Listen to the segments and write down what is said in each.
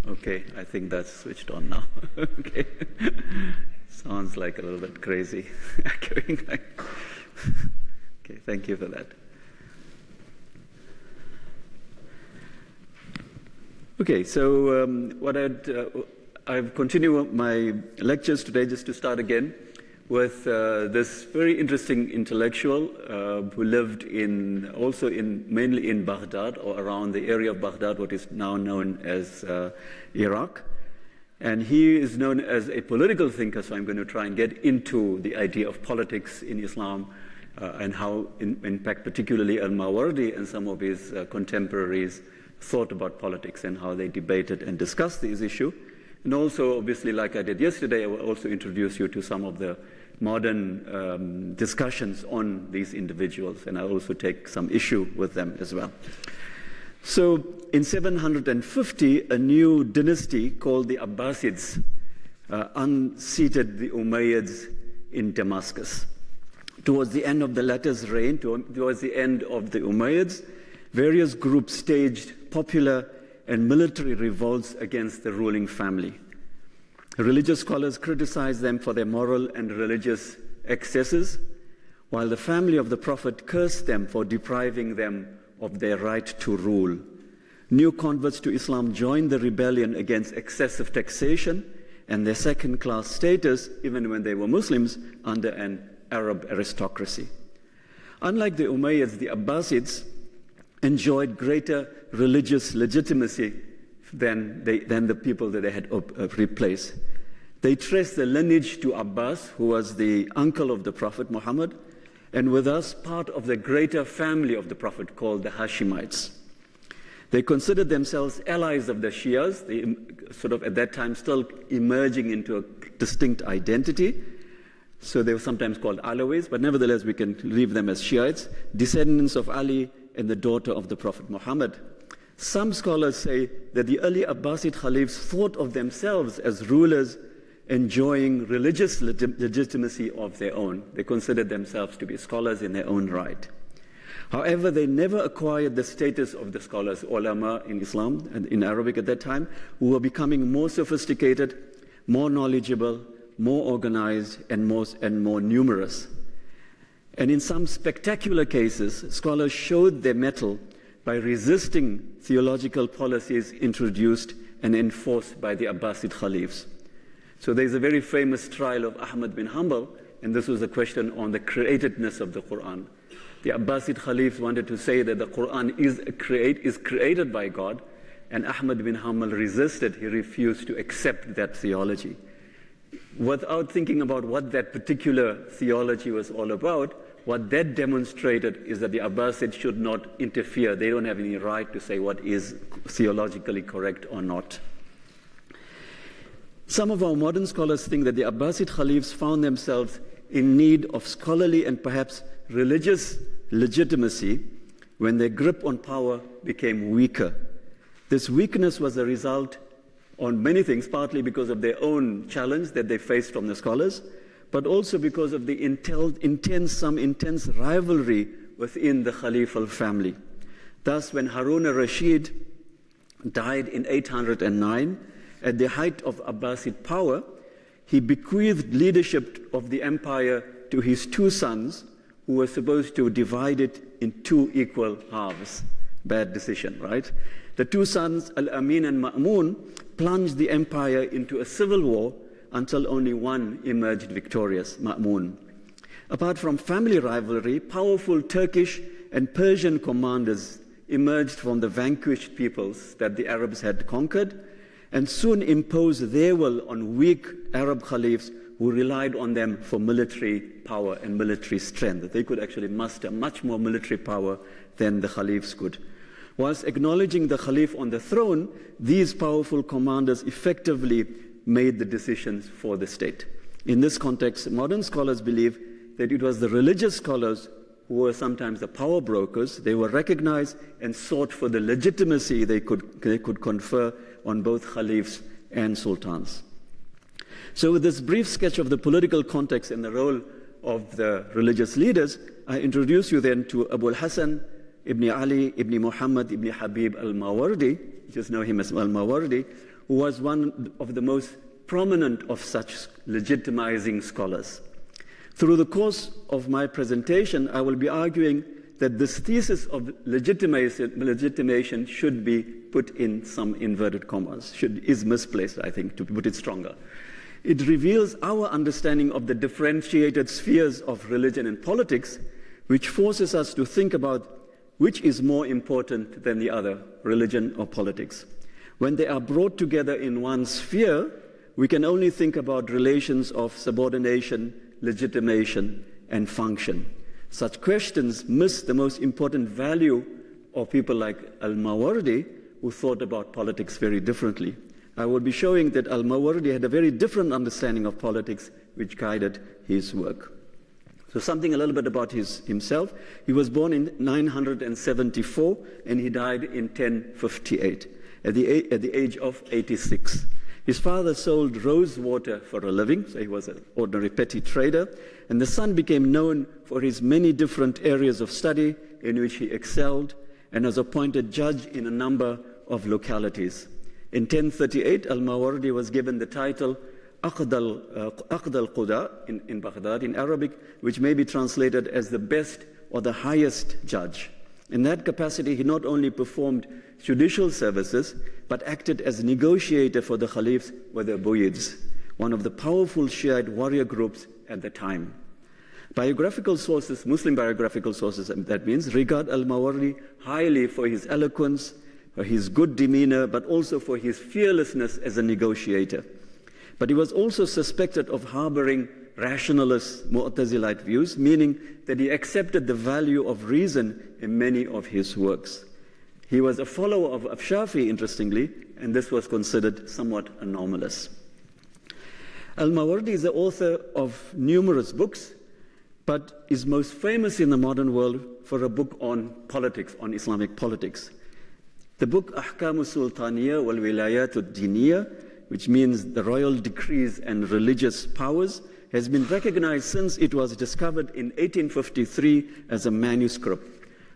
Okay, I think that's switched on now. Okay. Sounds like a little bit crazy. Okay, thank you for that. Okay, so I've continued my lectures today just to start again with this very interesting intellectual who lived mainly in Baghdad or around the area of Baghdad, what is now known as Iraq. And he is known as a political thinker, so I'm going to try and get into the idea of politics in Islam and how, in fact, particularly al-Mawardi and some of his contemporaries thought about politics and how they debated and discussed this issue. And also, obviously, like I did yesterday, I will also introduce you to some of the modern discussions on these individuals, and I'll also take some issue with them as well. So in 750, a new dynasty called the Abbasids unseated the Umayyads in Damascus. Towards the end of the latter's reign, towards the end of the Umayyads, various groups staged popular and military revolts against the ruling family. Religious scholars criticized them for their moral and religious excesses, while the family of the Prophet cursed them for depriving them of their right to rule. New converts to Islam joined the rebellion against excessive taxation and their second-class status, even when they were Muslims, under an Arab aristocracy. Unlike the Umayyads, the Abbasids enjoyed greater religious legitimacy than the people that they had replaced. They traced the lineage to Abbas, who was the uncle of the Prophet Muhammad, and with us, part of the greater family of the Prophet called the Hashemites. They considered themselves allies of the Shias, they sort of at that time still emerging into a distinct identity. So they were sometimes called Alawis, but nevertheless we can leave them as Shiites, descendants of Ali and the daughter of the Prophet Muhammad. Some scholars say that the early Abbasid Caliphs thought of themselves as rulers enjoying religious legitimacy of their own. They considered themselves to be scholars in their own right. However, they never acquired the status of the scholars, ulama in Islam and in Arabic at that time, who were becoming more sophisticated, more knowledgeable, more organized, and more numerous. And in some spectacular cases, scholars showed their mettle by resisting theological policies introduced and enforced by the Abbasid Caliphs. So there's a very famous trial of Ahmad bin Hanbal, and this was a question on the createdness of the Quran. The Abbasid Caliphs wanted to say that the Quran is created by God, and Ahmad bin Hanbal resisted. He refused to accept that theology. Without thinking about what that particular theology was all about, what that demonstrated is that the Abbasids should not interfere. They don't have any right to say what is theologically correct or not. Some of our modern scholars think that the Abbasid Caliphs found themselves in need of scholarly and perhaps religious legitimacy when their grip on power became weaker. This weakness was a result on many things, partly because of their own challenge that they faced from the scholars, but also because of the intense rivalry within the Khalifal family. Thus, when Harun al-Rashid died in 809, at the height of Abbasid power, he bequeathed leadership of the empire to his two sons, who were supposed to divide it in two equal halves. Bad decision, right? The two sons, Al-Amin and Ma'mun, plunged the empire into a civil war until only one emerged victorious, Ma'mun. Apart from family rivalry, powerful Turkish and Persian commanders emerged from the vanquished peoples that the Arabs had conquered and soon imposed their will on weak Arab caliphs who relied on them for military power and military strength. They could actually muster much more military power than the caliphs could. Whilst acknowledging the caliph on the throne, these powerful commanders effectively made the decisions for the state. In this context, modern scholars believe that it was the religious scholars who were sometimes the power brokers. They were recognized and sought for the legitimacy they could confer on both caliphs and sultans. So with this brief sketch of the political context and the role of the religious leaders, I introduce you then to Abu al-Hasan ibn Ali ibn Muhammad ibn Habib al-Mawardi, you just know him as al-Mawardi, who was one of the most prominent of such legitimizing scholars. Through the course of my presentation, I will be arguing that this thesis of legitimation should be put in some inverted commas, is misplaced, I think, to put it stronger. It reveals our understanding of the differentiated spheres of religion and politics, which forces us to think about which is more important than the other, religion or politics. When they are brought together in one sphere, we can only think about relations of subordination, legitimation, and function. Such questions miss the most important value of people like al-Mawardi, who thought about politics very differently. I will be showing that al-Mawardi had a very different understanding of politics, which guided his work. So something a little bit about himself. He was born in 974, and he died in 1058, at the age of 86. His father sold rose water for a living, so he was an ordinary petty trader, and the son became known for his many different areas of study in which he excelled and was appointed judge in a number of localities. In 1038, al-Mawardi was given the title Aqd al-Quda in Baghdad, in Arabic, which may be translated as the best or the highest judge. In that capacity, he not only performed judicial services, but acted as negotiator for the caliphs with the Buyids, one of the powerful Shiite warrior groups at the time. Biographical sources, Muslim biographical sources, that means, regard al-Mawardi highly for his eloquence, for his good demeanor, but also for his fearlessness as a negotiator. But he was also suspected of harboring rationalist Mu'tazilite views, meaning that he accepted the value of reason in many of his works. He was a follower of al-Shafi'I, interestingly, and this was considered somewhat anomalous. Al-Mawardi is the author of numerous books, but is most famous in the modern world for a book on politics, on Islamic politics. The book Ahkam al-Sultaniyya wal-Wilayat al-Diniyya, which means the royal decrees and religious powers, has been recognized since it was discovered in 1853 as a manuscript.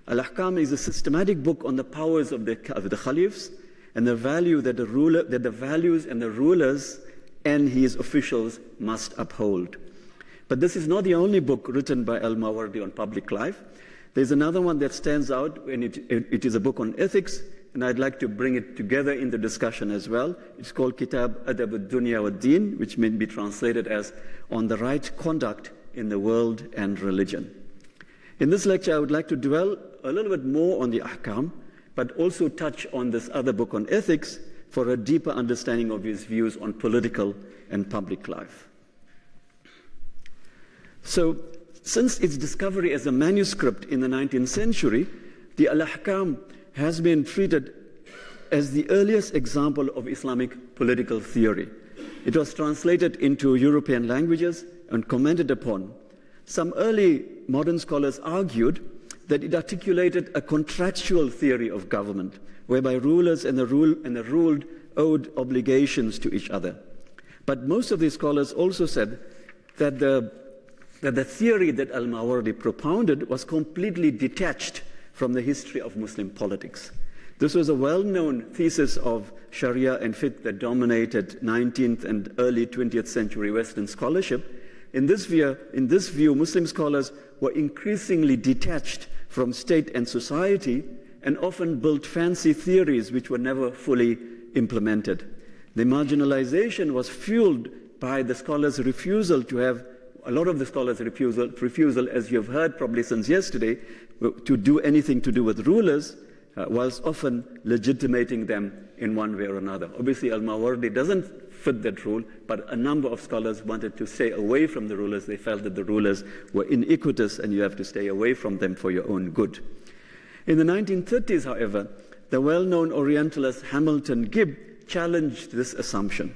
Al-Ahkam is a systematic book on the powers of the caliphs and the value that the values and the rulers and his officials must uphold. But this is not the only book written by al-Mawardi on public life. There's another one that stands out, and it is a book on ethics, and I'd like to bring it together in the discussion as well. It's called Kitab Adab al-Dunya wad-Din, which may be translated as On the Right Conduct in the World and Religion. In this lecture, I would like to dwell a little bit more on the Ahkam, but also touch on this other book on ethics for a deeper understanding of his views on political and public life. So, since its discovery as a manuscript in the 19th century, the Al-Ahkam has been treated as the earliest example of Islamic political theory. It was translated into European languages and commented upon. Some early modern scholars argued that it articulated a contractual theory of government, whereby rulers and the ruled owed obligations to each other. But most of these scholars also said that the theory that al-Mawardi propounded was completely detached from the history of Muslim politics. This was a well-known thesis of Sharia and fiqh that dominated 19th and early 20th century Western scholarship. In this view, Muslim scholars were increasingly detached from state and society and often built fancy theories which were never fully implemented. The marginalization was fueled by the scholars' refusal to have, a lot of the scholars' refusal, as you've heard probably since yesterday, to do anything to do with rulers, whilst often legitimating them in one way or another. Obviously, al-Mawardi doesn't fit that rule, but a number of scholars wanted to stay away from the rulers. They felt that the rulers were iniquitous and you have to stay away from them for your own good. In the 1930s, however, the well-known Orientalist Hamilton Gibb challenged this assumption.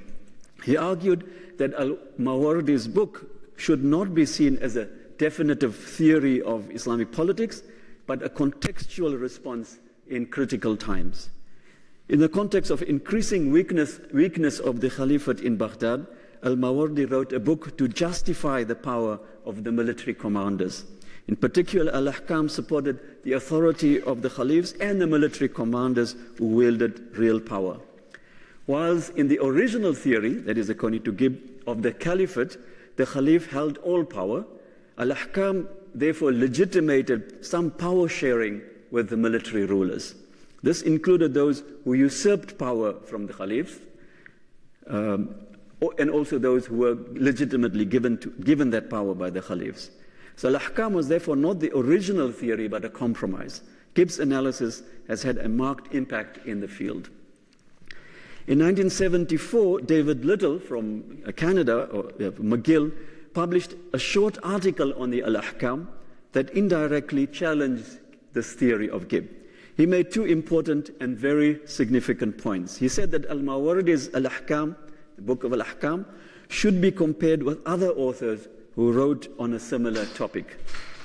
He argued that al-Mawardi's book should not be seen as a definitive theory of Islamic politics, but a contextual response in critical times. In the context of increasing weakness of the Caliphate in Baghdad, al-Mawardi wrote a book to justify the power of the military commanders. In particular, al-Ahkam supported the authority of the Caliphs and the military commanders who wielded real power. Whilst in the original theory, that is according to Gibb, of the caliphate, the Khalif held all power, al-Ahkam therefore legitimated some power sharing with the military rulers. This included those who usurped power from the Khalifs, and also those who were legitimately given that power by the Khalifs. So al-Ahkam was therefore not the original theory, but a compromise. Gibb's analysis has had a marked impact in the field. In 1974, David Little from Canada, or McGill, published a short article on the al-Ahkam that indirectly challenged this theory of Gibb. He made two important and very significant points. He said that al-Mawardi's al-Ahkam, the book of al-Ahkam, should be compared with other authors who wrote on a similar topic.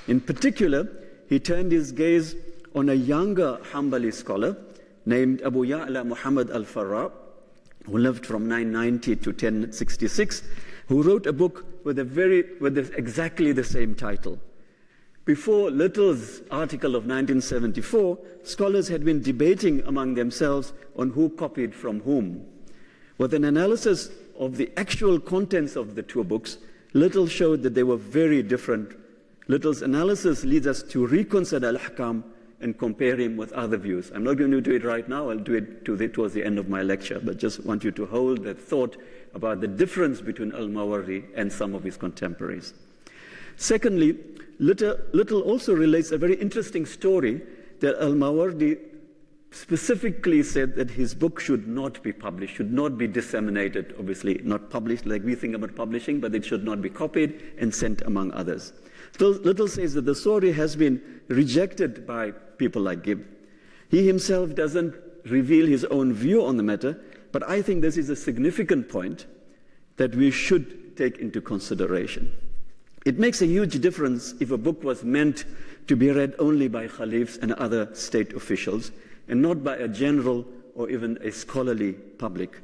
In particular, he turned his gaze on a younger Hanbali scholar named Abu Ya'la Muhammad al-Farra, who lived from 990 to 1066, who wrote a book with exactly the same title. Before Little's article of 1974, scholars had been debating among themselves on who copied from whom. With an analysis of the actual contents of the two books, Little showed that they were very different. Little's analysis leads us to reconsider al-Ahkam and compare him with other views. I'm not going to do it right now. I'll do it towards the end of my lecture, but just want you to hold that thought about the difference between al-Mawardi and some of his contemporaries. Secondly, Little also relates a very interesting story that al-Mawardi specifically said that his book should not be published, should not be disseminated, obviously not published like we think about publishing, but it should not be copied and sent among others. Little says that the story has been rejected by people like Gibb. He himself doesn't reveal his own view on the matter, but I think this is a significant point that we should take into consideration. It makes a huge difference if a book was meant to be read only by Khalifs and other state officials, and not by a general or even a scholarly public.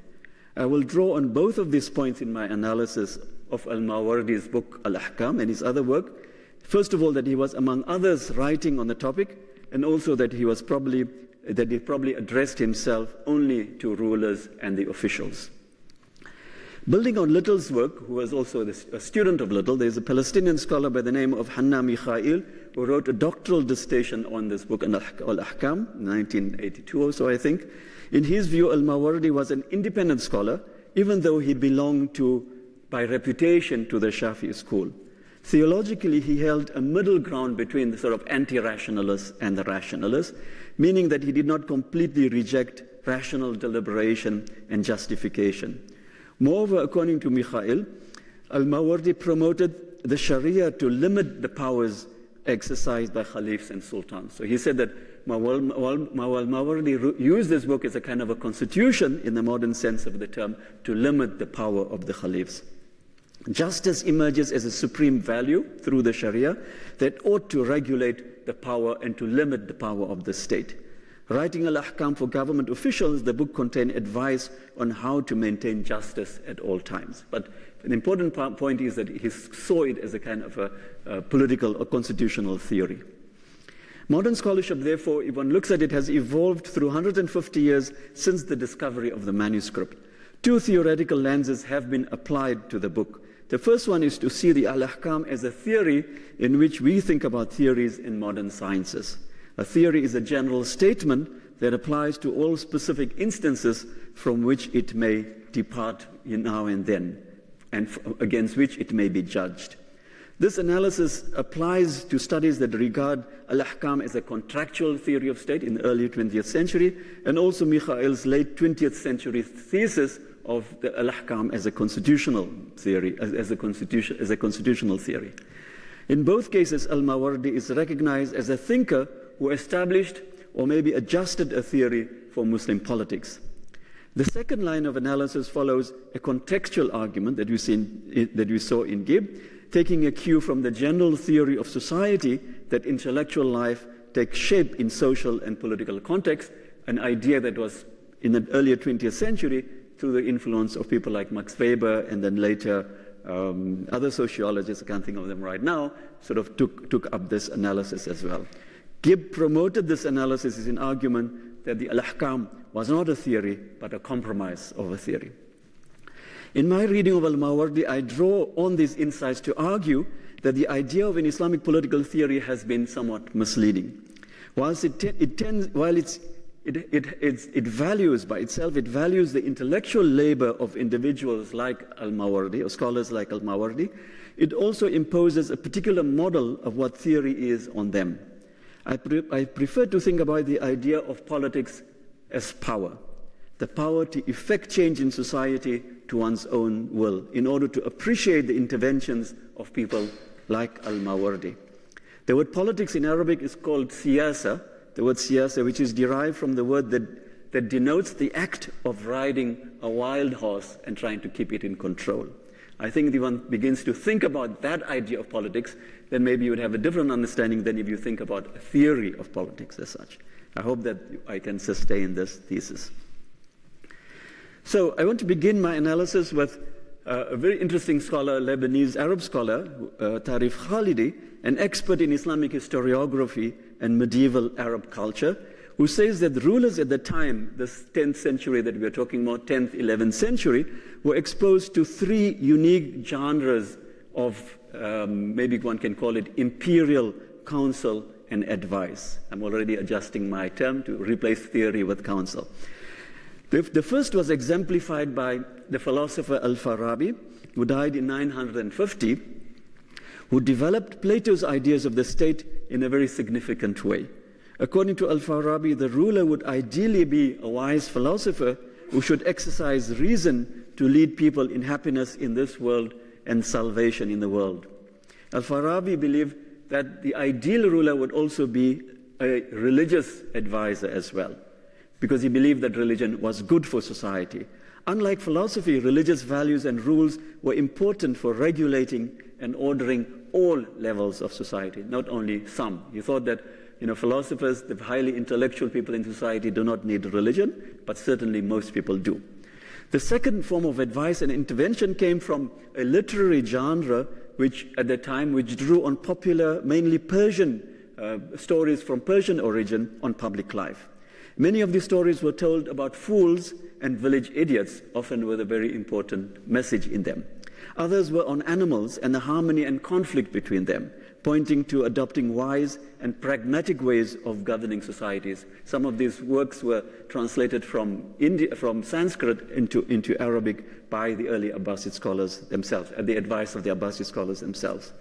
I will draw on both of these points in my analysis of al-Mawardi's book Al-Ahkam and his other work. First of all, that he was among others writing on the topic, and also that he probably addressed himself only to rulers and the officials. Building on Little's work, who was also a student of Little, there's a Palestinian scholar by the name of Hanna Mikhail, who wrote a doctoral dissertation on this book, Al-Ahkam, 1982 or so, I think. In his view, al-Mawardi was an independent scholar, even though he belonged by reputation to the Shafi'i school. Theologically, he held a middle ground between the sort of anti-rationalists and the rationalists, meaning that he did not completely reject rational deliberation and justification. Moreover, according to Mikhail, al-Mawardi promoted the Sharia to limit the powers exercised by Khalifs and Sultans. So he said that al-Mawardi used this book as a kind of a constitution, in the modern sense of the term, to limit the power of the Khalifs. Justice emerges as a supreme value through the Sharia that ought to regulate the power and to limit the power of the state. Writing al-Ahkam for government officials, the book contained advice on how to maintain justice at all times. But an important point is that he saw it as a kind of a political or constitutional theory. Modern scholarship, therefore, if one looks at it, has evolved through 150 years since the discovery of the manuscript. Two theoretical lenses have been applied to the book. The first one is to see the al-Ahkam as a theory in which we think about theories in modern sciences. A theory is a general statement that applies to all specific instances from which it may depart now and then, and against which it may be judged. This analysis applies to studies that regard al-Ahkam as a contractual theory of state in the early 20th century, and also Mikhail's late 20th century thesis of the al-Ahkam as a constitutional theory, as a constitutional theory. In both cases, al-Mawardi is recognized as a thinker who established or maybe adjusted a theory for Muslim politics. The second line of analysis follows a contextual argument that we saw in Gibb, taking a cue from the general theory of society that intellectual life takes shape in social and political context, an idea that was in the earlier 20th century through the influence of people like Max Weber and then later other sociologists, I can't think of them right now, sort of took up this analysis as well. Gibb promoted this analysis as an argument that the al-Ahkam was not a theory, but a compromise of a theory. In my reading of al-Mawardi, I draw on these insights to argue that the idea of an Islamic political theory has been somewhat misleading. Whilst it values by itself, it values the intellectual labor of individuals like al-Mawardi, or scholars like al-Mawardi, it also imposes a particular model of what theory is on them. I prefer to think about the idea of politics as power, the power to effect change in society to one's own will, in order to appreciate the interventions of people like al-Mawardi. The word politics in Arabic is called siyasa, the word siyasa, which is derived from the word that denotes the act of riding a wild horse and trying to keep it in control. I think if one begins to think about that idea of politics, then maybe you would have a different understanding than if you think about a theory of politics as such. I hope that I can sustain this thesis. So I want to begin my analysis with a very interesting scholar, Lebanese Arab scholar, Tarif Khalidi, an expert in Islamic historiography and medieval Arab culture, who says that rulers at the time, this 10th century that we're talking about, 10th, 11th century, were exposed to three unique genres of, maybe one can call it imperial counsel and advice. I'm already adjusting my term to replace theory with counsel. The first was exemplified by the philosopher al-Farabi, who died in 950, who developed Plato's ideas of the state in a very significant way. According to al-Farabi, the ruler would ideally be a wise philosopher who should exercise reason to lead people in happiness in this world and salvation in the world. Al-Farabi believed that the ideal ruler would also be a religious advisor as well, because he believed that religion was good for society. Unlike philosophy, religious values and rules were important for regulating and ordering all levels of society, not only some. He thought that philosophers, the highly intellectual people in society, do not need religion, but certainly most people do. The second form of advice and intervention came from a literary genre which drew on popular, mainly Persian stories from Persian origin on public life. Many of these stories were told about fools and village idiots, often with a very important message in them. Others were on animals and the harmony and conflict between them, pointing to adopting wise and pragmatic ways of governing societies. Some of these works were translated from Sanskrit into Arabic by the early Abbasid scholars themselves, at the advice of the Abbasid scholars themselves.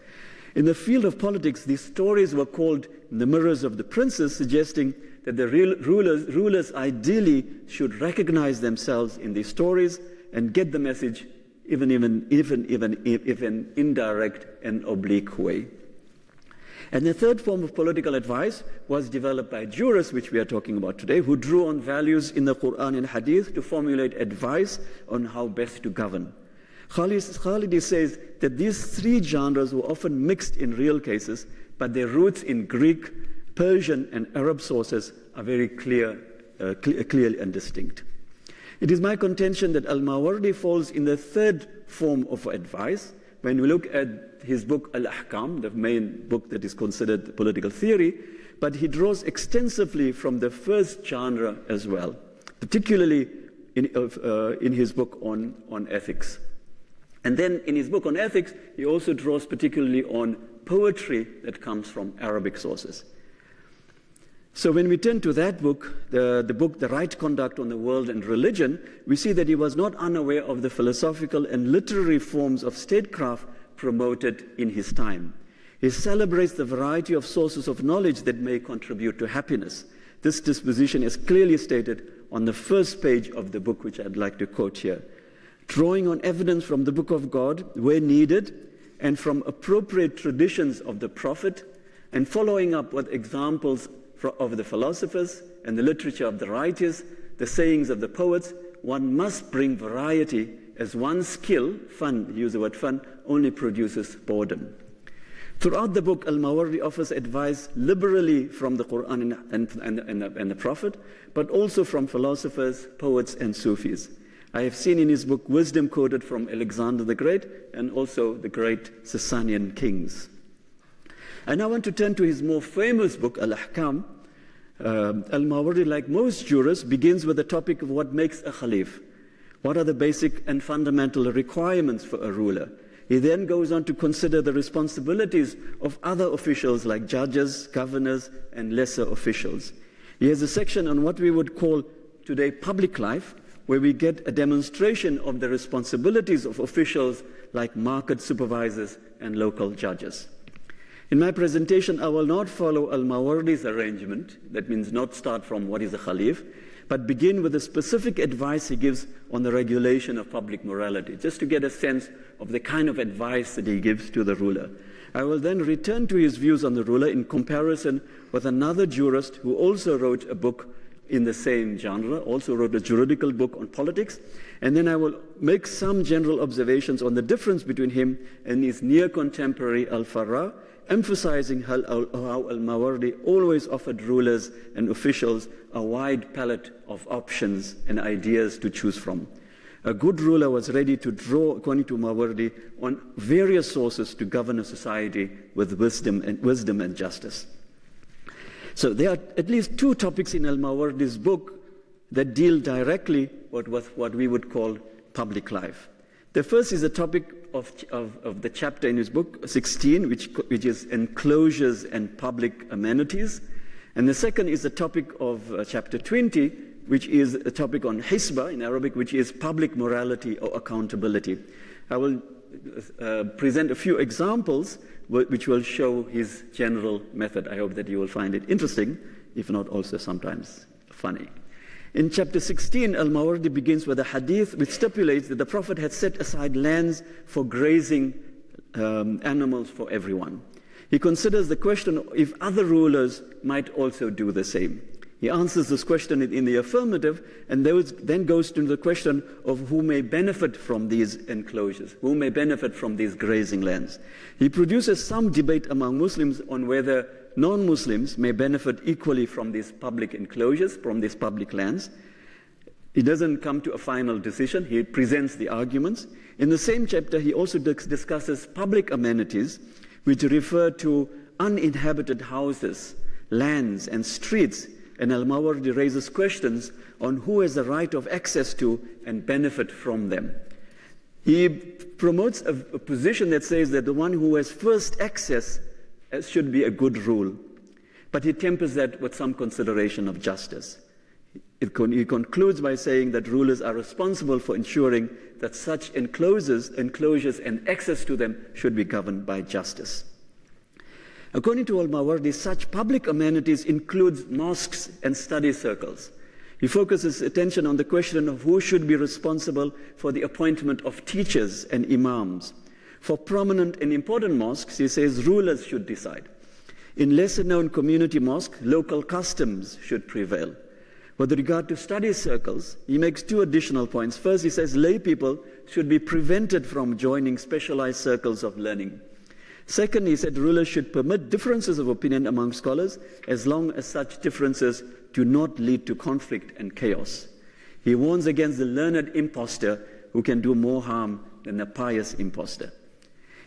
In the field of politics, these stories were called the mirrors of the princes, suggesting that the real rulers ideally should recognize themselves in these stories and get the message even if an indirect and oblique way. And the third form of political advice was developed by jurists, which we are talking about today, who drew on values in the Quran and Hadith to formulate advice on how best to govern. Khalidi says that these three genres were often mixed in real cases, but their roots in Greek, Persian, and Arab sources are very clear and distinct. It is my contention that al-Mawardi falls in the third form of advice. When we look at his book Al-Ahkam, the main book that is considered political theory, but he draws extensively from the first genre as well, particularly in his book on ethics. And then in his book on ethics, he also draws particularly on poetry that comes from Arabic sources. So when we turn to that book, the book The Right Conduct on the World and Religion, we see that he was not unaware of the philosophical and literary forms of statecraft promoted in his time. He celebrates the variety of sources of knowledge that may contribute to happiness. This disposition is clearly stated on the first page of the book, which I'd like to quote here. Drawing on evidence from the Book of God where needed, and from appropriate traditions of the Prophet, and following up with examples of the philosophers and the literature of the writers, the sayings of the poets, one must bring variety, as one skill, fun, use the word fun, only produces boredom. Throughout the book, al-Mawardi offers advice liberally from the Quran and the Prophet, but also from philosophers, poets, and Sufis. I have seen in his book wisdom quoted from Alexander the Great and also the great Sasanian kings. I now want to turn to his more famous book, Al-Ahkam, Al-Mawardi, like most jurists, begins with the topic of what makes a Khalif. What are the basic and fundamental requirements for a ruler? He then goes on to consider the responsibilities of other officials like judges, governors, and lesser officials. He has a section on what we would call today public life, where we get a demonstration of the responsibilities of officials like market supervisors and local judges. In my presentation, I will not follow Al-Mawardi's arrangement, that means not start from what is a Khalif, but begin with the specific advice he gives on the regulation of public morality, just to get a sense of the kind of advice that he gives to the ruler. I will then return to his views on the ruler in comparison with another jurist who also wrote a book in the same genre, also wrote a juridical book on politics, and then I will make some general observations on the difference between him and his near contemporary Al-Farra, emphasizing how Al-Mawardi always offered rulers and officials a wide palette of options and ideas to choose from. A good ruler was ready to draw, according to Mawardi, on various sources to govern a society with wisdom and justice. So there are at least two topics in Al-Mawardi's book that deal directly with what we would call public life. The first is the topic of the chapter in his book, 16, which is enclosures and public amenities. And the second is the topic of chapter 20, which is a topic on hisba in Arabic, which is public morality or accountability. I will present a few examples which will show his general method. I hope that you will find it interesting, if not also sometimes funny. In chapter 16, Al-Mawardi begins with a hadith which stipulates that the Prophet had set aside lands for grazing animals for everyone. He considers the question if other rulers might also do the same. He answers this question in the affirmative, and then goes to the question of who may benefit from these enclosures, who may benefit from these grazing lands. He produces some debate among Muslims on whether non-Muslims may benefit equally from these public enclosures, from these public lands. He doesn't come to a final decision. He presents the arguments. In the same chapter, he also discusses public amenities, which refer to uninhabited houses, lands, and streets. And Al-Mawardi raises questions on who has the right of access to and benefit from them. He promotes a position that says that the one who has first access should be a good rule. But he tempers that with some consideration of justice. He concludes by saying that rulers are responsible for ensuring that such enclosures and access to them should be governed by justice. According to Al-Mawardi, such public amenities include mosques and study circles. He focuses attention on the question of who should be responsible for the appointment of teachers and imams. For prominent and important mosques, he says rulers should decide. In lesser-known community mosques, local customs should prevail. With regard to study circles, he makes two additional points. First, he says lay people should be prevented from joining specialized circles of learning. Second, he said rulers should permit differences of opinion among scholars as long as such differences do not lead to conflict and chaos. He warns against the learned impostor who can do more harm than a pious impostor.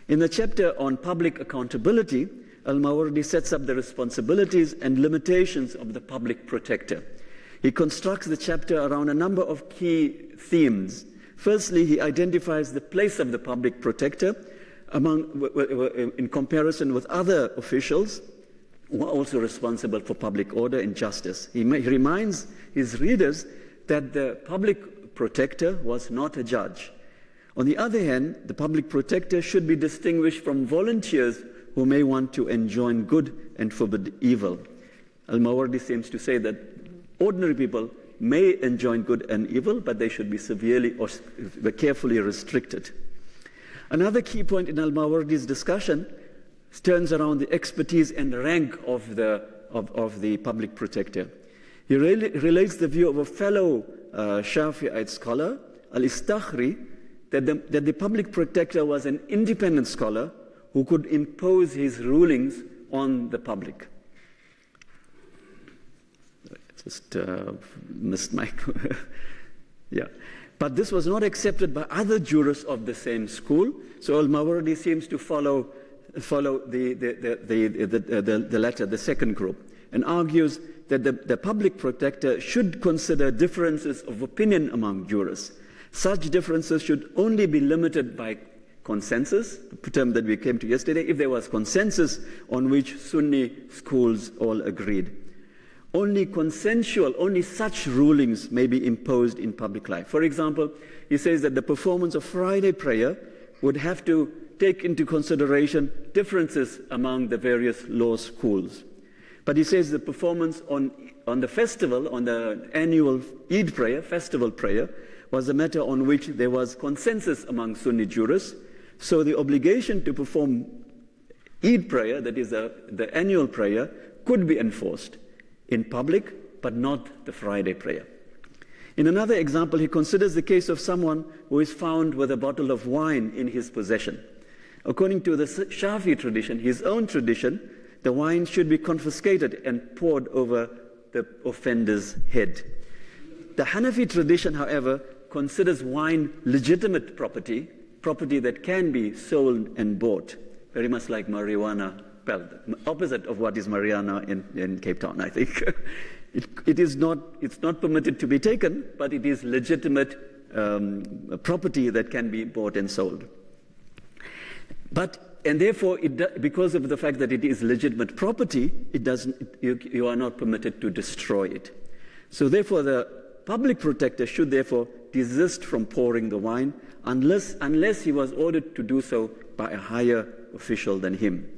In the chapter on public accountability, Al-Mawardi sets up the responsibilities and limitations of the public protector. He constructs the chapter around a number of key themes. Firstly, he identifies the place of the public protector in comparison with other officials who are also responsible for public order and justice. He reminds his readers that the public protector was not a judge. On the other hand, the public protector should be distinguished from volunteers who may want to enjoin good and forbid evil. Al-Mawardi seems to say that ordinary people may enjoin good and evil, but they should be severely or carefully restricted. Another key point in Al-Mawardi's discussion turns around the expertise and rank of the public protector. He relates the view of a fellow Shafi'ite scholar, al-Istakhri, that the public protector was an independent scholar who could impose his rulings on the public. Just missed my... yeah. But this was not accepted by other jurists of the same school. So Al-Mawardi seems to follow the latter, the second group, and argues that the public protector should consider differences of opinion among jurors. Such differences should only be limited by consensus, the term that we came to yesterday, if there was consensus on which Sunni schools all agreed. Only consensual, only such rulings may be imposed in public life. For example, he says that the performance of Friday prayer would have to take into consideration differences among the various law schools. But he says the performance on the festival, on the annual Eid prayer, festival prayer, was a matter on which there was consensus among Sunni jurists. So the obligation to perform Eid prayer, that is the annual prayer, could be enforced in public, but not the Friday prayer. In another example, he considers the case of someone who is found with a bottle of wine in his possession. According to the Shafi'i tradition, his own tradition, the wine should be confiscated and poured over the offender's head. The Hanafi tradition, however, considers wine legitimate property that can be sold and bought, very much like marijuana, well, opposite of what is marijuana in Cape Town, I think. It's not permitted to be taken, but it is legitimate property that can be bought and sold. And therefore, because of the fact that it is legitimate property, you are not permitted to destroy it. So therefore, the public protector should therefore desist from pouring the wine unless he was ordered to do so by a higher official than him.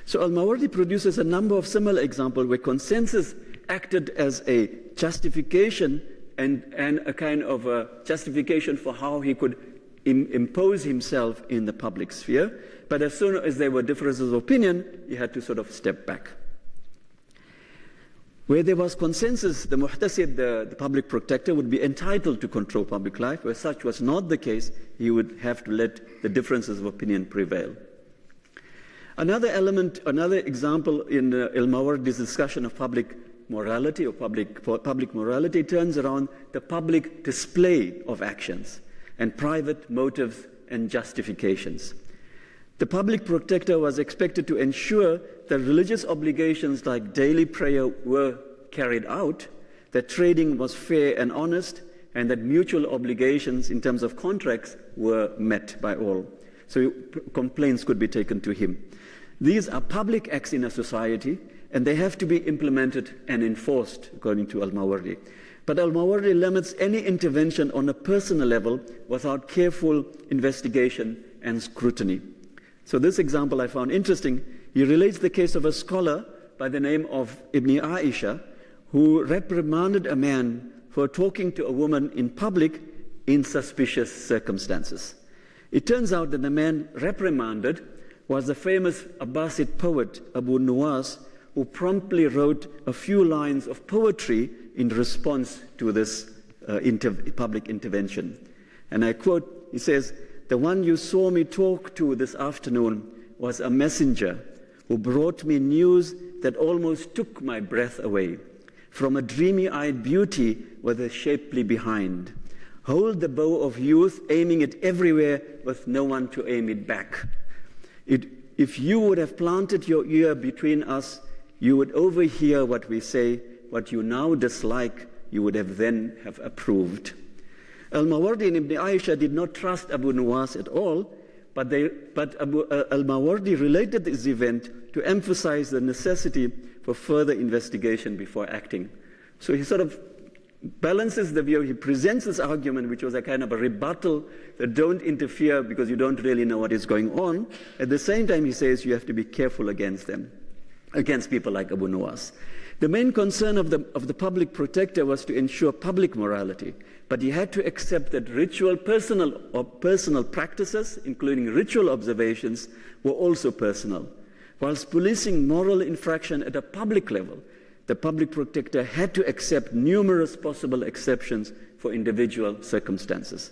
So Al-Mawardi produces a number of similar examples where consensus acted as a justification and a kind of a justification for how he could impose himself in the public sphere. But as soon as there were differences of opinion, he had to sort of step back. Where there was consensus, the muhtasib, the public protector, would be entitled to control public life. Where such was not the case, he would have to let the differences of opinion prevail. Another example in Al-Mawardi's discussion of public morality or public morality turns around the public display of actions and private motives and justifications. The public protector was expected to ensure that religious obligations like daily prayer were carried out, that trading was fair and honest, and that mutual obligations in terms of contracts were met by all. So complaints could be taken to him. These are public acts in a society, and they have to be implemented and enforced, according to Al-Mawardi. But Al-Mawardi limits any intervention on a personal level without careful investigation and scrutiny. So this example I found interesting. He relates the case of a scholar by the name of Ibn Aisha, who reprimanded a man for talking to a woman in public in suspicious circumstances. It turns out that the man reprimanded was the famous Abbasid poet Abu Nuwas, who promptly wrote a few lines of poetry in response to this public intervention. And I quote, he says, "The one you saw me talk to this afternoon was a messenger who brought me news that almost took my breath away. From a dreamy-eyed beauty with a shapely behind. Hold the bow of youth, aiming it everywhere with no one to aim it back. If you would have planted your ear between us, you would overhear what we say. What you now dislike, you would have then have approved." Al-Mawardi and Ibn Aisha did not trust Abu Nuwas at all, but Al-Mawardi related this event to emphasize the necessity for further investigation before acting. So he sort of balances the view. He presents this argument, which was a kind of a rebuttal that don't interfere because you don't really know what is going on. At the same time, he says you have to be careful against them, against people like Abu Nuwas. The main concern of the public protector was to ensure public morality, but he had to accept that personal practices, including ritual observations, were also personal. Whilst policing moral infraction at a public level, the public protector had to accept numerous possible exceptions for individual circumstances.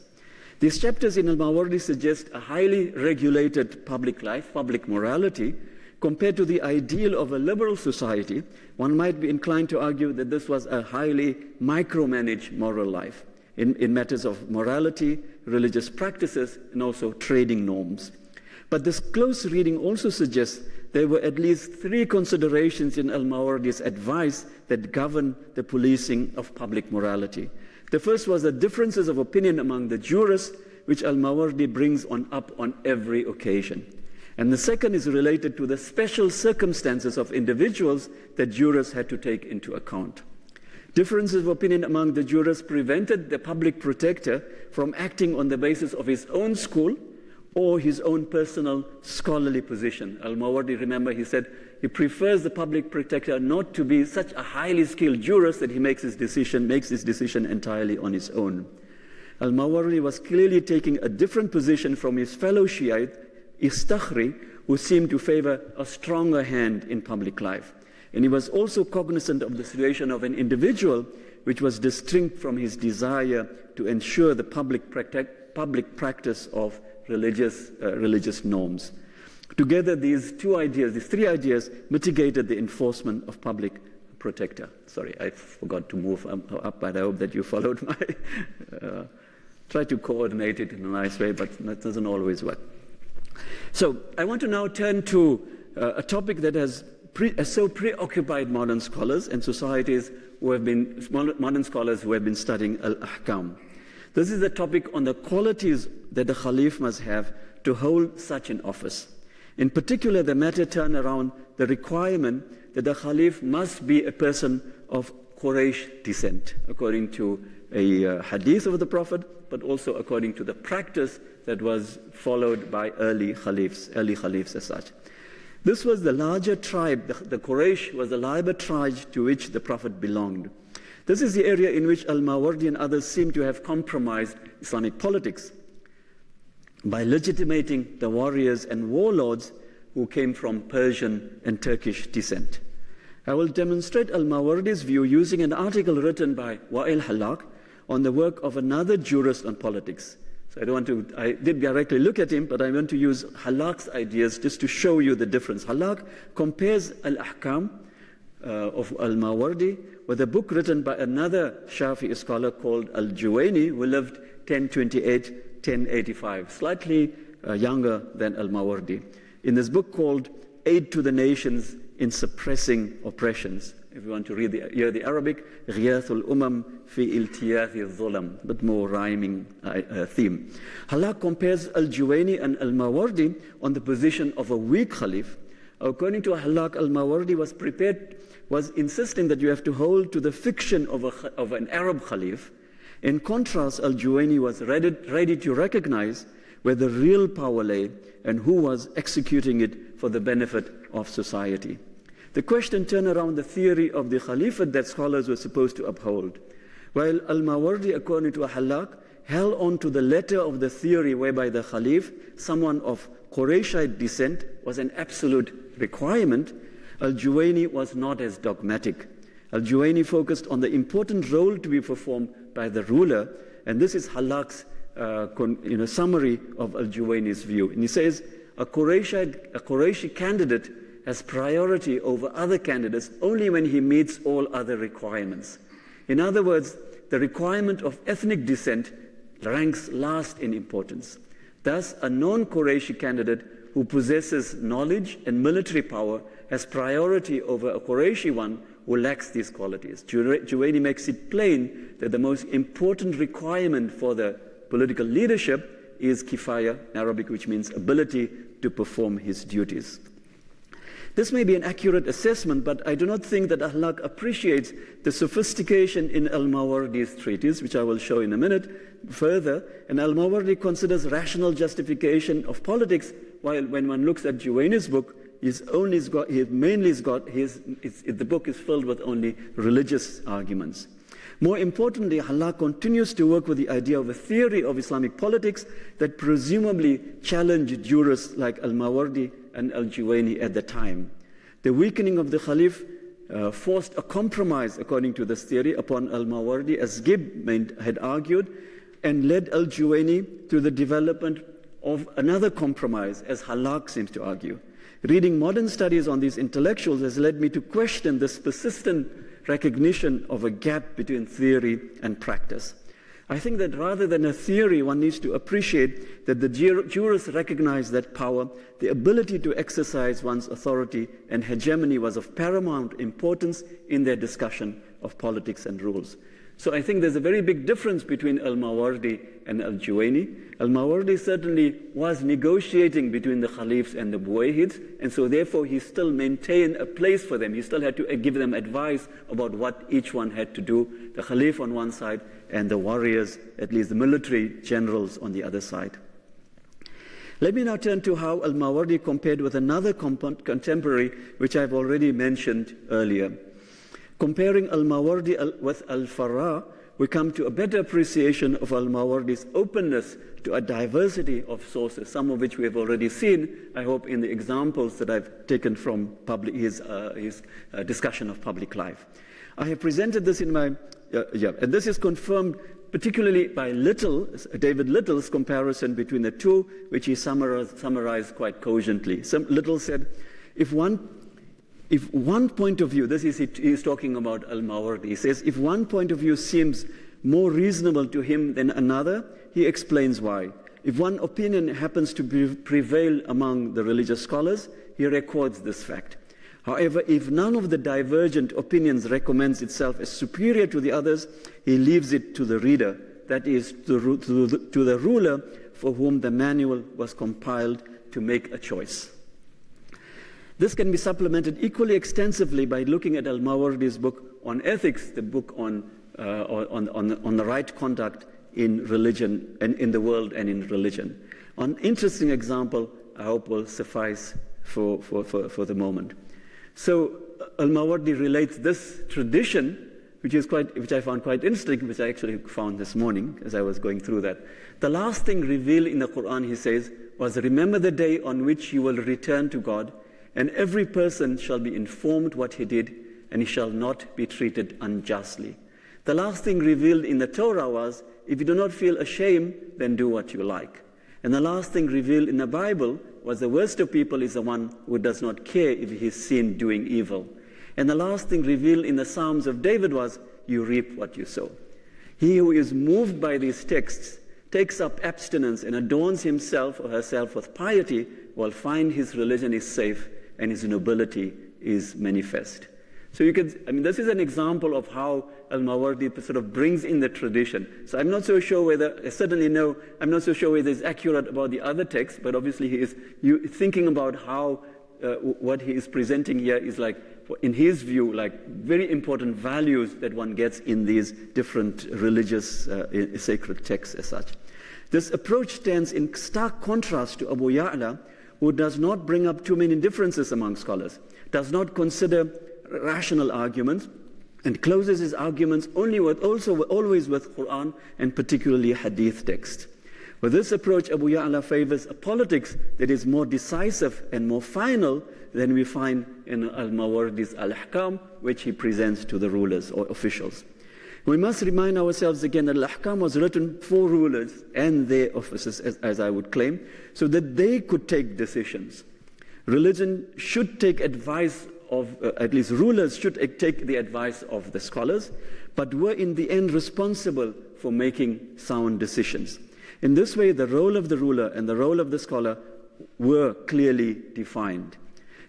These chapters in Al-Mawardi suggest a highly regulated public life, public morality. Compared to the ideal of a liberal society, one might be inclined to argue that this was a highly micromanaged moral life in matters of morality, religious practices, and also trading norms. But this close reading also suggests there were at least 3 considerations in al-Mawardi's advice that govern the policing of public morality. The first was the differences of opinion among the jurists, which al-Mawardi brings up on every occasion. And the second is related to the special circumstances of individuals that jurists had to take into account. Differences of opinion among the jurists prevented the public protector from acting on the basis of his own school or his own personal scholarly position. Al-Mawardi, remember, he said he prefers the public protector not to be such a highly skilled jurist that he makes his decision entirely on his own. Al-Mawardi was clearly taking a different position from his fellow Shiite, Istakhri, who seemed to favor a stronger hand in public life. And he was also cognizant of the situation of an individual, which was distinct from his desire to ensure the public practice of religious norms. Together, these 3 ideas mitigated the enforcement of public protector. Sorry, I forgot to move up, but I hope that you followed my... try to coordinate it in a nice way, but that doesn't always work. So I want to now turn to a topic that has so preoccupied modern scholars and societies modern scholars who have been studying al-Ahkam. This is a topic on the qualities that the Khalif must have to hold such an office. In particular, the matter turned around the requirement that the Khalif must be a person of Quraysh descent, according to a hadith of the Prophet, but also according to the practice that was followed by early Khalifs as such. This was the larger tribe, the Quraysh was the larger tribe to which the Prophet belonged. This is the area in which al-Mawardi and others seem to have compromised Islamic politics by legitimating the warriors and warlords who came from Persian and Turkish descent. I will demonstrate al-Mawardi's view using an article written by Wa'il Halak on the work of another jurist on politics. So I did directly look at him, but I want to use Halak's ideas just to show you the difference. Halak compares al-Ahkam of al-Mawardi with a book written by another Shafi'i scholar called al-Juwayni, who lived 1028-1085, slightly younger than al-Mawardi, in this book called Aid to the Nations in Suppressing Oppressions. If you want to hear the Arabic, Ghiyathul Umam fi iltiyathi al-Zulam, a bit more rhyming theme. Halak compares al-Juwayni and al-Mawardi on the position of a weak Khalif. According to Halak, al-Mawardi was insisting that you have to hold to the fiction of an Arab Khalif. In contrast, al-Juwayni was ready to recognize where the real power lay and who was executing it for the benefit of society. The question turned around the theory of the Caliphate that scholars were supposed to uphold. While al-Mawardi, according to Halak, held on to the letter of the theory whereby the Khalif, someone of Qurayshite descent, was an absolute requirement, al-Juwayni was not as dogmatic. Al-Juwayni focused on the important role to be performed by the ruler, and this is Halak's summary of al-Juwayni's view. And he says, a Qurayshi candidate has priority over other candidates only when he meets all other requirements. In other words, the requirement of ethnic descent ranks last in importance. Thus, a non-Qurayshi candidate who possesses knowledge and military power has priority over a Qurayshi one who lacks these qualities. Juwayni makes it plain that the most important requirement for the political leadership is kifaya, in Arabic, which means ability to perform his duties. This may be an accurate assessment, but I do not think that Ahlak appreciates the sophistication in al-Mawardi's treatise, which I will show in a minute further. And al-Mawardi considers rational justification of politics, while when one looks at Juwayni's book, the book is filled with only religious arguments. More importantly, Halak continues to work with the idea of a theory of Islamic politics that presumably challenged jurists like al-Mawardi and al-Juwayni at the time. The weakening of the Khalif forced a compromise, according to this theory, upon al-Mawardi, as Gibb had argued, and led al-Juwayni to the development of another compromise, as Halak seems to argue. Reading modern studies on these intellectuals has led me to question this persistent recognition of a gap between theory and practice. I think that rather than a theory, one needs to appreciate that the jurists recognized that power, the ability to exercise one's authority and hegemony was of paramount importance in their discussion of politics and rules. So I think there's a very big difference between al-Mawardi and al-Juwayni. Al-Mawardi certainly was negotiating between the Khalifs and the Buwayhids, and so therefore he still maintained a place for them. He still had to give them advice about what each one had to do, the Khalif on one side and the warriors, at least the military generals, on the other side. Let me now turn to how al-Mawardi compared with another contemporary, which I've already mentioned earlier. Comparing al-Mawardi with al-Farra, we come to a better appreciation of al-Mawardi's openness to a diversity of sources, some of which we have already seen, I hope, in the examples that I've taken from his discussion of public life. I have presented this in my, and this is confirmed particularly by David Little's comparison between the two, which he summarized quite cogently. Little said, if one point of view, he's talking about al-Mawardi, he says, if one point of view seems more reasonable to him than another, he explains why. If one opinion happens to prevail among the religious scholars, he records this fact. However, if none of the divergent opinions recommends itself as superior to the others, he leaves it to the reader, that is, to the ruler for whom the manual was compiled, to make a choice. This can be supplemented equally extensively by looking at al-Mawardi's book on ethics, the book on the right conduct in religion and in the world and in religion. An interesting example, I hope, will suffice for the moment. So al-Mawardi relates this tradition, which I found quite interesting, which I actually found this morning as I was going through that. The last thing revealed in the Quran, he says, was, remember the day on which you will return to God, and every person shall be informed what he did, and he shall not be treated unjustly. The last thing revealed in the Torah was, if you do not feel ashamed, then do what you like. And the last thing revealed in the Bible was, the worst of people is the one who does not care if he is seen doing evil. And the last thing revealed in the Psalms of David was, you reap what you sow. He who is moved by these texts takes up abstinence and adorns himself or herself with piety, will find his religion is safe and his nobility is manifest. So this is an example of how al-Mawardi sort of brings in the tradition. So I'm not so sure whether, I'm not so sure whether it's accurate about the other texts, but obviously he is thinking about how what he is presenting here is like, in his view, like very important values that one gets in these different religious sacred texts as such. This approach stands in stark contrast to Abu Ya'la, who does not bring up too many differences among scholars, does not consider rational arguments, and closes his arguments always with Quran and particularly Hadith texts. With this approach, Abu Ya'la favors a politics that is more decisive and more final than we find in al-Mawardi's al-Ahkam, which he presents to the rulers or officials. We must remind ourselves again that al-Ahkam was written for rulers and their officers, as I would claim, so that they could take decisions. Religion should take advice of, at least rulers should take the advice of the scholars, but were in the end responsible for making sound decisions. In this way, the role of the ruler and the role of the scholar were clearly defined.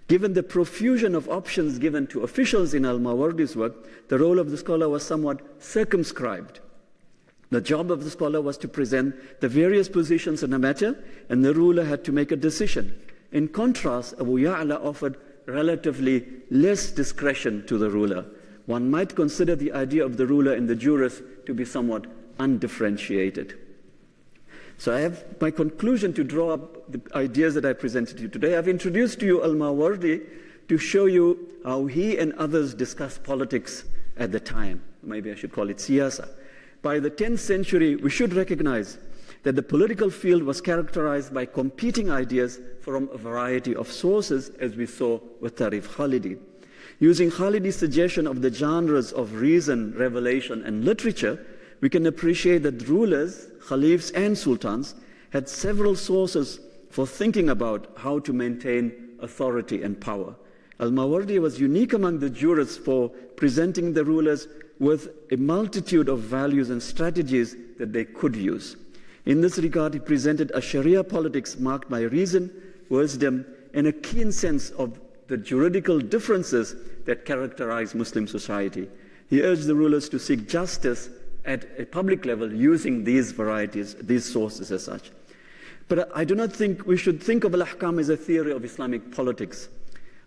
Given the profusion of options given to officials in al-Mawardi's work, the role of the scholar was somewhat circumscribed. The job of the scholar was to present the various positions in a matter, and the ruler had to make a decision. In contrast, Abu Ya'la offered relatively less discretion to the ruler. One might consider the idea of the ruler and the jurist to be somewhat undifferentiated. So I have my conclusion to draw up the ideas that I presented to you today. I've introduced to you al-Mawardi to show you how he and others discussed politics at the time. Maybe I should call it siyasa. By the 10th century, we should recognize that the political field was characterized by competing ideas from a variety of sources, as we saw with Tarif Khalidi. Using Khalidi's suggestion of the genres of reason, revelation, and literature, we can appreciate that rulers, caliphs, and sultans had several sources for thinking about how to maintain authority and power. Al-Mawardi was unique among the jurists for presenting the rulers with a multitude of values and strategies that they could use. In this regard, he presented a Sharia politics marked by reason, wisdom, and a keen sense of the juridical differences that characterize Muslim society. He urged the rulers to seek justice at a public level using these varieties, these sources as such. But I do not think we should think of al-Ahkam as a theory of Islamic politics,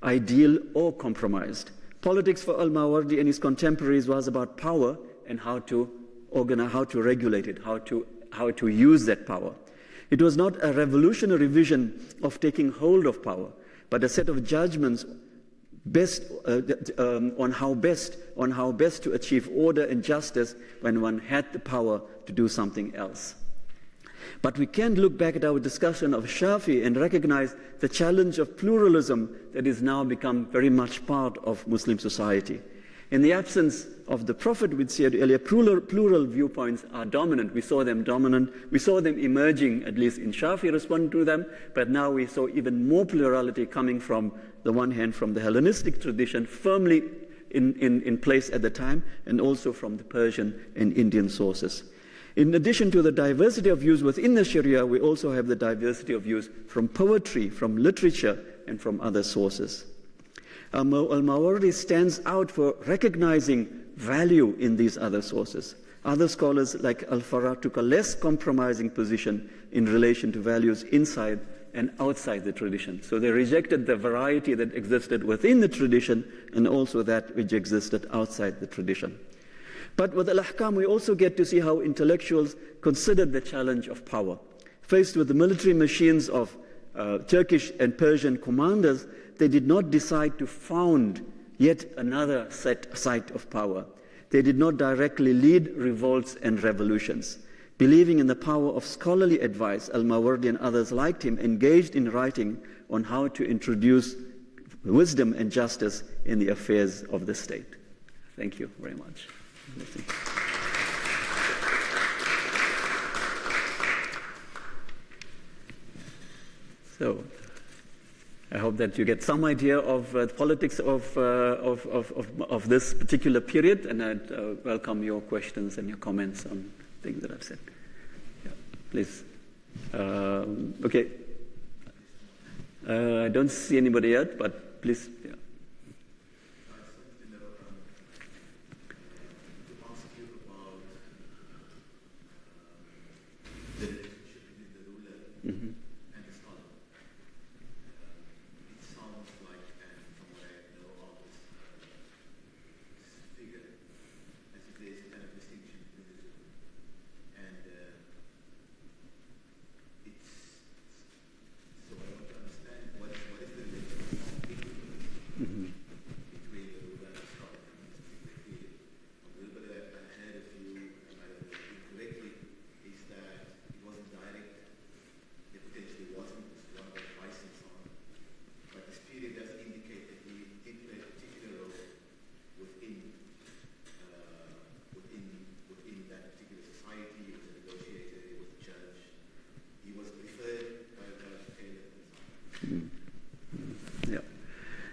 ideal or compromised. Politics for al-Mawardi and his contemporaries was about power and how to organize, how to regulate it, how to use that power. It was not a revolutionary vision of taking hold of power, but a set of judgments on how best to achieve order and justice when one had the power to do something else. But we can look back at our discussion of Shafi'i and recognize the challenge of pluralism that is now become very much part of Muslim society. In the absence of the Prophet, we said earlier, plural viewpoints are dominant. We saw them dominant. We saw them emerging, at least in Shafi'i responding to them, but now we saw even more plurality coming from the one hand from the Hellenistic tradition, firmly in place at the time, and also from the Persian and Indian sources. In addition to the diversity of views within the Sharia, we also have the diversity of views from poetry, from literature, and from other sources. Al-Mawardi stands out for recognizing value in these other sources. Other scholars like Al-Farah took a less compromising position in relation to values inside and outside the tradition. So they rejected the variety that existed within the tradition and also that which existed outside the tradition. But with Al-Ahkam, we also get to see how intellectuals considered the challenge of power. Faced with the military machines of Turkish and Persian commanders, they did not decide to found yet another site of power. They did not directly lead revolts and revolutions. Believing in the power of scholarly advice, Al-Mawardi and others like him engaged in writing on how to introduce wisdom and justice in the affairs of the state. Thank you very much. So, I hope that you get some idea of the politics of this particular period, and I'd welcome your questions and your comments on things that I've said. Yeah, please. Okay. I don't see anybody yet, but please. Yeah. Mm-hmm.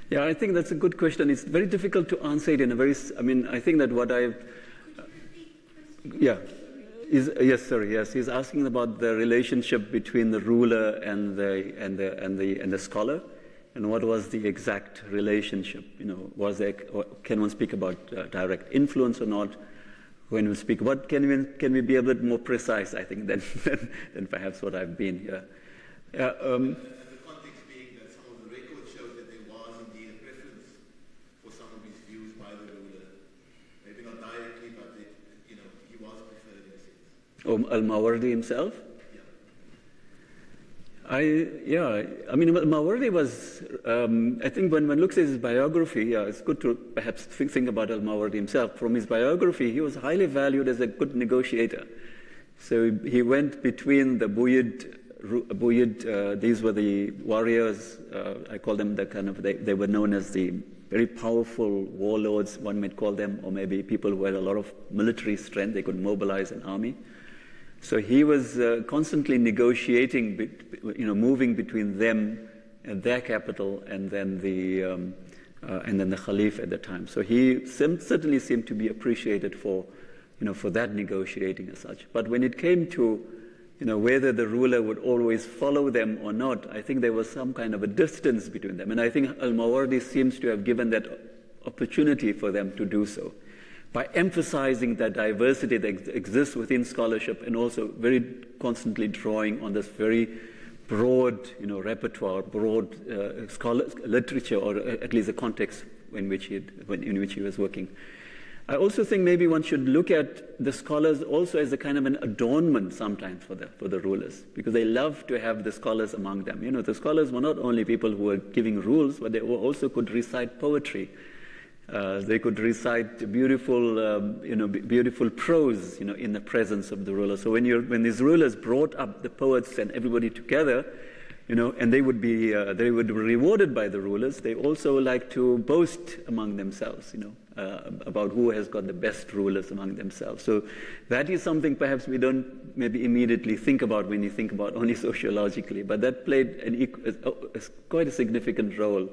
Yeah, I think that's a good question. It's very difficult to answer it in a very, I think that what I've, he's asking about the relationship between the ruler and the scholar, and what was the exact relationship? Was there, can one speak about direct influence or not? When we speak, what can we be a bit more precise? I think than perhaps what I've been here. Yeah. Al-Mawardi himself? Al-Mawardi was, I think when one looks at his biography, it's good to perhaps think about Al-Mawardi himself. From his biography, he was highly valued as a good negotiator. So he went between the Buyid, these were the warriors, I call them they were known as the very powerful warlords, one might call them, or maybe people who had a lot of military strength, they could mobilize an army. So he was constantly negotiating, moving between them and their capital, and then and then the Khalif at the time. So he certainly seemed to be appreciated for that negotiating as such. But when it came to whether the ruler would always follow them or not, I think there was some kind of a distance between them. And I think al-Mawardi seems to have given that opportunity for them to do so by emphasizing that diversity that exists within scholarship, and also very constantly drawing on this very broad repertoire, broad literature, or at least the context in which he was working. I also think maybe one should look at the scholars also as a kind of an adornment sometimes for the rulers, because they love to have the scholars among them. The scholars were not only people who were giving rules, but they also could recite poetry. They could recite beautiful prose, in the presence of the ruler. So when these rulers brought up the poets and everybody together, and they would be rewarded by the rulers, they also like to boast among themselves, about who has got the best rulers among themselves. So that is something perhaps we don't maybe immediately think about when you think about only sociologically, but that played quite a significant role.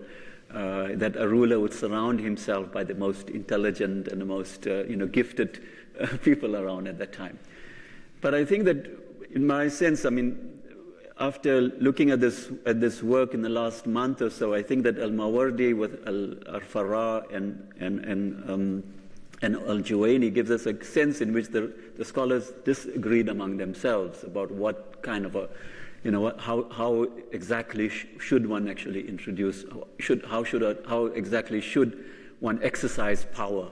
That a ruler would surround himself by the most intelligent and the most gifted people around at that time. But I think that, in my sense, after looking at this work in the last month or so, I think that al-Mawardi with al-Farra and al-Juwayni gives us a sense in which the scholars disagreed among themselves about what kind of how exactly should one actually introduce, how exactly should one exercise power,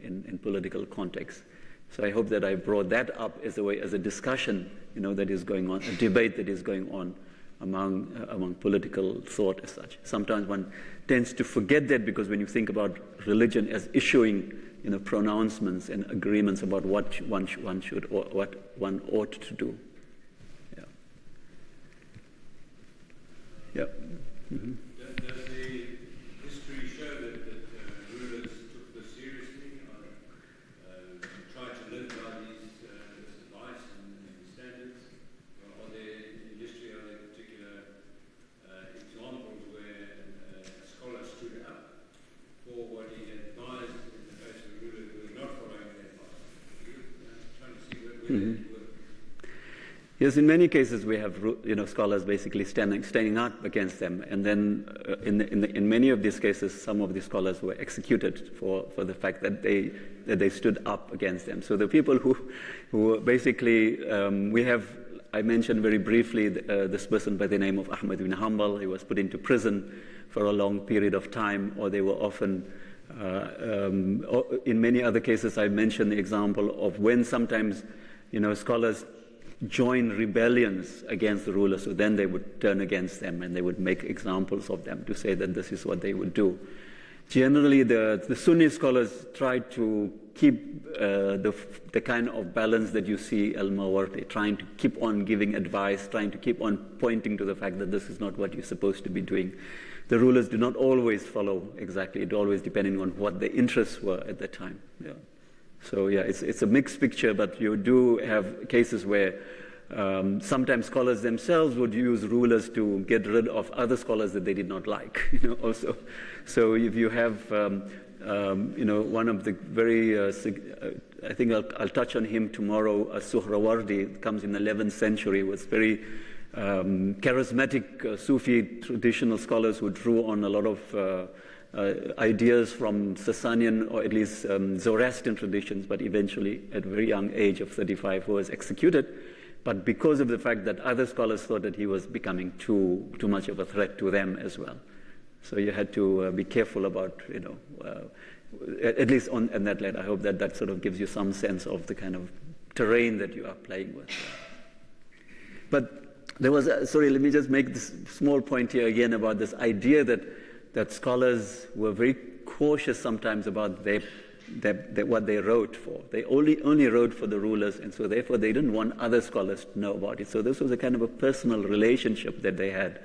in political context. So I hope that I brought that up as a discussion, that is going on, a debate that is going on among political thought as such. Sometimes one tends to forget that, because when you think about religion as issuing, pronouncements and agreements about what one should or what one ought to do. Yeah. Mm-hmm. Does the history show that rulers took this seriously, tried to live by this advice and standards? Or are there particular examples where a scholar stood up for what he advised in the face of a ruler who was not following that advice? Trying to see where mm-hmm. Yes, in many cases we have scholars basically standing up against them, and then in many of these cases, some of these scholars were executed for the fact that they stood up against them. So the people who basically I mentioned very briefly this person by the name of Ahmad ibn Hanbal. He was put into prison for a long period of time, or they were often. In many other cases, I mentioned the example of when sometimes scholars join rebellions against the ruler, so then they would turn against them and they would make examples of them to say that this is what they would do. Generally, the Sunni scholars try to keep the kind of balance that you see al-Mawardi, trying to keep on giving advice, trying to keep on pointing to the fact that this is not what you're supposed to be doing. The rulers do not always follow exactly, it always depending on what their interests were at the time. Yeah. So yeah, it's a mixed picture, but you do have cases where sometimes scholars themselves would use rulers to get rid of other scholars that they did not like, also. So if you have, one of the very, I think I'll touch on him tomorrow, Suhrawardi, comes in the 11th century, was very charismatic Sufi traditional scholars who drew on a lot of ideas from Sasanian or at least Zoroastrian traditions, but eventually at a very young age of 35 was executed. But because of the fact that other scholars thought that he was becoming too much of a threat to them as well. So you had to be careful about, at least on that level. I hope that sort of gives you some sense of the kind of terrain that you are playing with. But there was, let me just make this small point here again about this idea that scholars were very cautious sometimes about what they wrote for. They only wrote for the rulers, and so therefore they didn't want other scholars to know about it. So this was a kind of a personal relationship that they had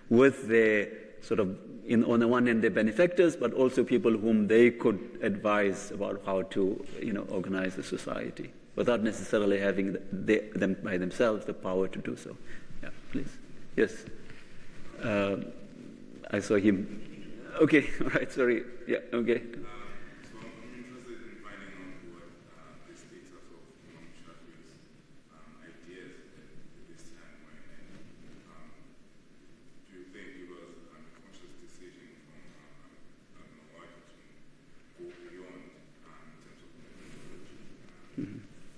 with their sort of, on the one hand, their benefactors, but also people whom they could advise about how to, organize the society, without necessarily having them by themselves the power to do so. Yeah, please. Yes. I saw him. Okay, all right, sorry. Yeah, okay. So I'm interested in finding out what the status of Imam Shafi's ideas at this time were. Do you think it was a conscious decision from Al-Nawaj to go beyond in terms of methodology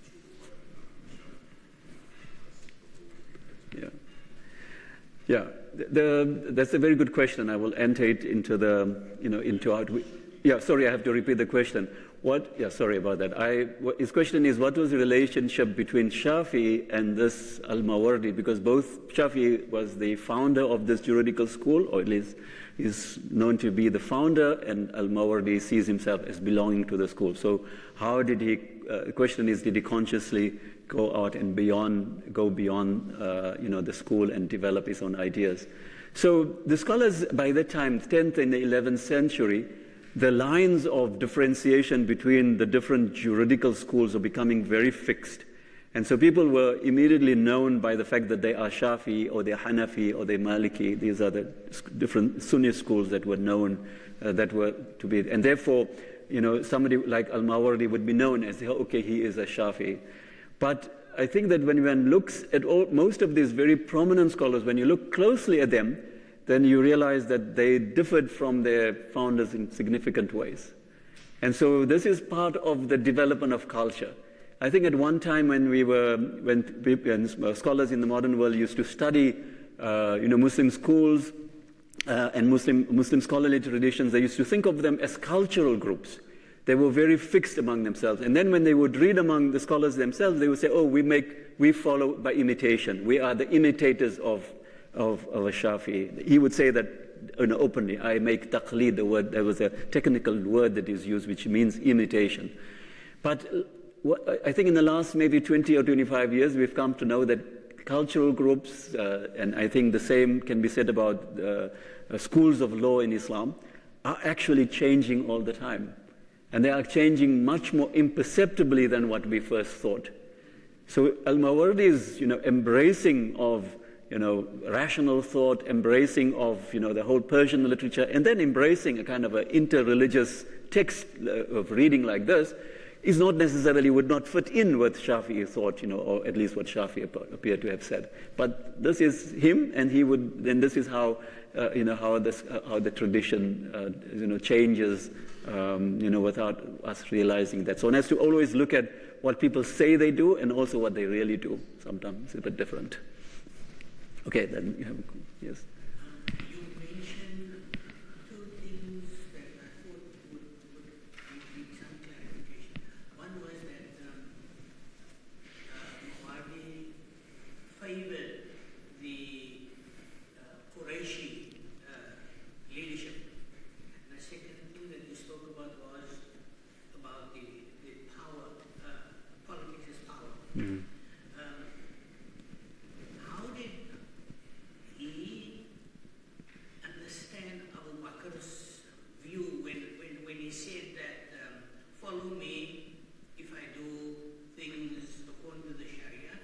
to what Shafi was proposing? Yeah, that's a very good question. I will enter it into the, into how yeah, sorry, I have to repeat the question. Sorry about that. His question is, what was the relationship between Shafi and this al-Mawardi? Because both Shafi was the founder of this juridical school, or at least is known to be the founder, and al-Mawardi sees himself as belonging to the school. So how did he, the question is, did he consciously go out and go beyond the school and develop his own ideas? So the scholars by that time, 10th and the 11th century, the lines of differentiation between the different juridical schools are becoming very fixed. And so people were immediately known by the fact that they are Shafi or they're Hanafi or they're Maliki. These are the different Sunni schools that were known, that were to be, and therefore, somebody like al-Mawardi would be known as, okay, he is a Shafi. But I think that when one looks at most of these very prominent scholars, when you look closely at them, then you realize that they differed from their founders in significant ways. And so this is part of the development of culture. I think at one time when scholars in the modern world used to study Muslim schools and Muslim scholarly traditions, they used to think of them as cultural groups. They were very fixed among themselves. And then when they would read among the scholars themselves, they would say, we follow by imitation. We are the imitators of a Shafi. He would say that openly, I make taqleed, the word, there was a technical word that is used which means imitation. But I think in the last maybe 20 or 25 years, we've come to know that cultural groups, and I think the same can be said about schools of law in Islam, are actually changing all the time. And they are changing much more imperceptibly than what we first thought. So al-Mawardi is, embracing of, rational thought, embracing of, the whole Persian literature, and then embracing a kind of an interreligious text of reading like this, is not necessarily, would not fit in with Shafi'i thought, or at least what Shafi appeared to have said. But this is him, and he would, then this is how, how the tradition, changes, without us realizing that. So one has to always look at what people say they do and also what they really do. Sometimes it's a bit different. Okay, then you have, yes. You mentioned two things that I thought would need some clarification. One was that Mawardi favored the Quraishi leadership. And the second thing that you spoke about was about the power, politics as power. Mm-hmm. How did he understand Abu Bakr's view when he said that follow me if I do things according to the Sharia,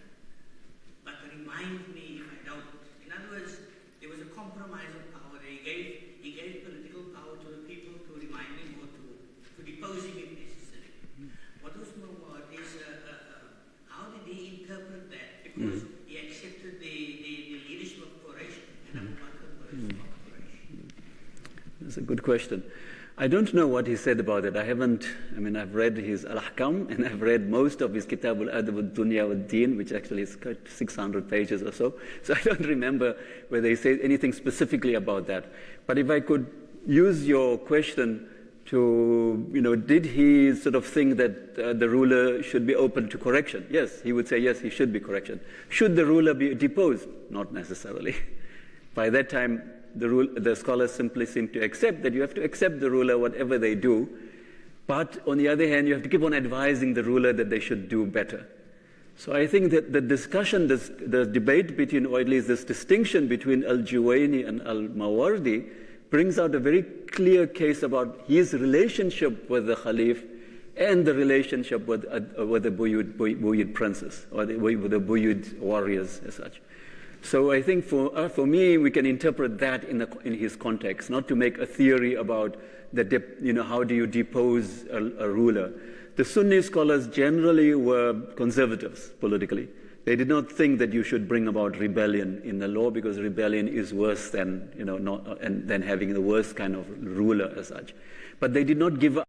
but remind me if I don't? In other words, there was a compromise of power. He gave political power to the people to remind him or to depose him if necessary. What was Mawardi's, how did he interpret that? Because he accepted the leadership of Quraysh and Abu Bakr was of Quraysh. That's a good question. I don't know what he said about it. I've read his Al-Ahkam, and I've read most of his Kitab al-Adab al-Dunya wad-Din, which actually is 600 pages or so. So I don't remember whether he said anything specifically about that. But if I could use your question to, did he sort of think that the ruler should be open to correction? Yes, he would say, yes, he should be correction. Should the ruler be deposed? Not necessarily. By that time, the scholars simply seem to accept that you have to accept the ruler, whatever they do. But on the other hand, you have to keep on advising the ruler that they should do better. So I think that the discussion, the debate between, or at least this distinction between Al-Juwayni and Al-Mawardi brings out a very clear case about his relationship with the Khalif and the relationship with the Buyid princes, or with the Buyid warriors as such. So I think for me, we can interpret that in his context, not to make a theory about how do you depose a ruler. The Sunni scholars generally were conservatives politically. They did not think that you should bring about rebellion in the law, because rebellion is worse than than having the worst kind of ruler as such. But they did not give up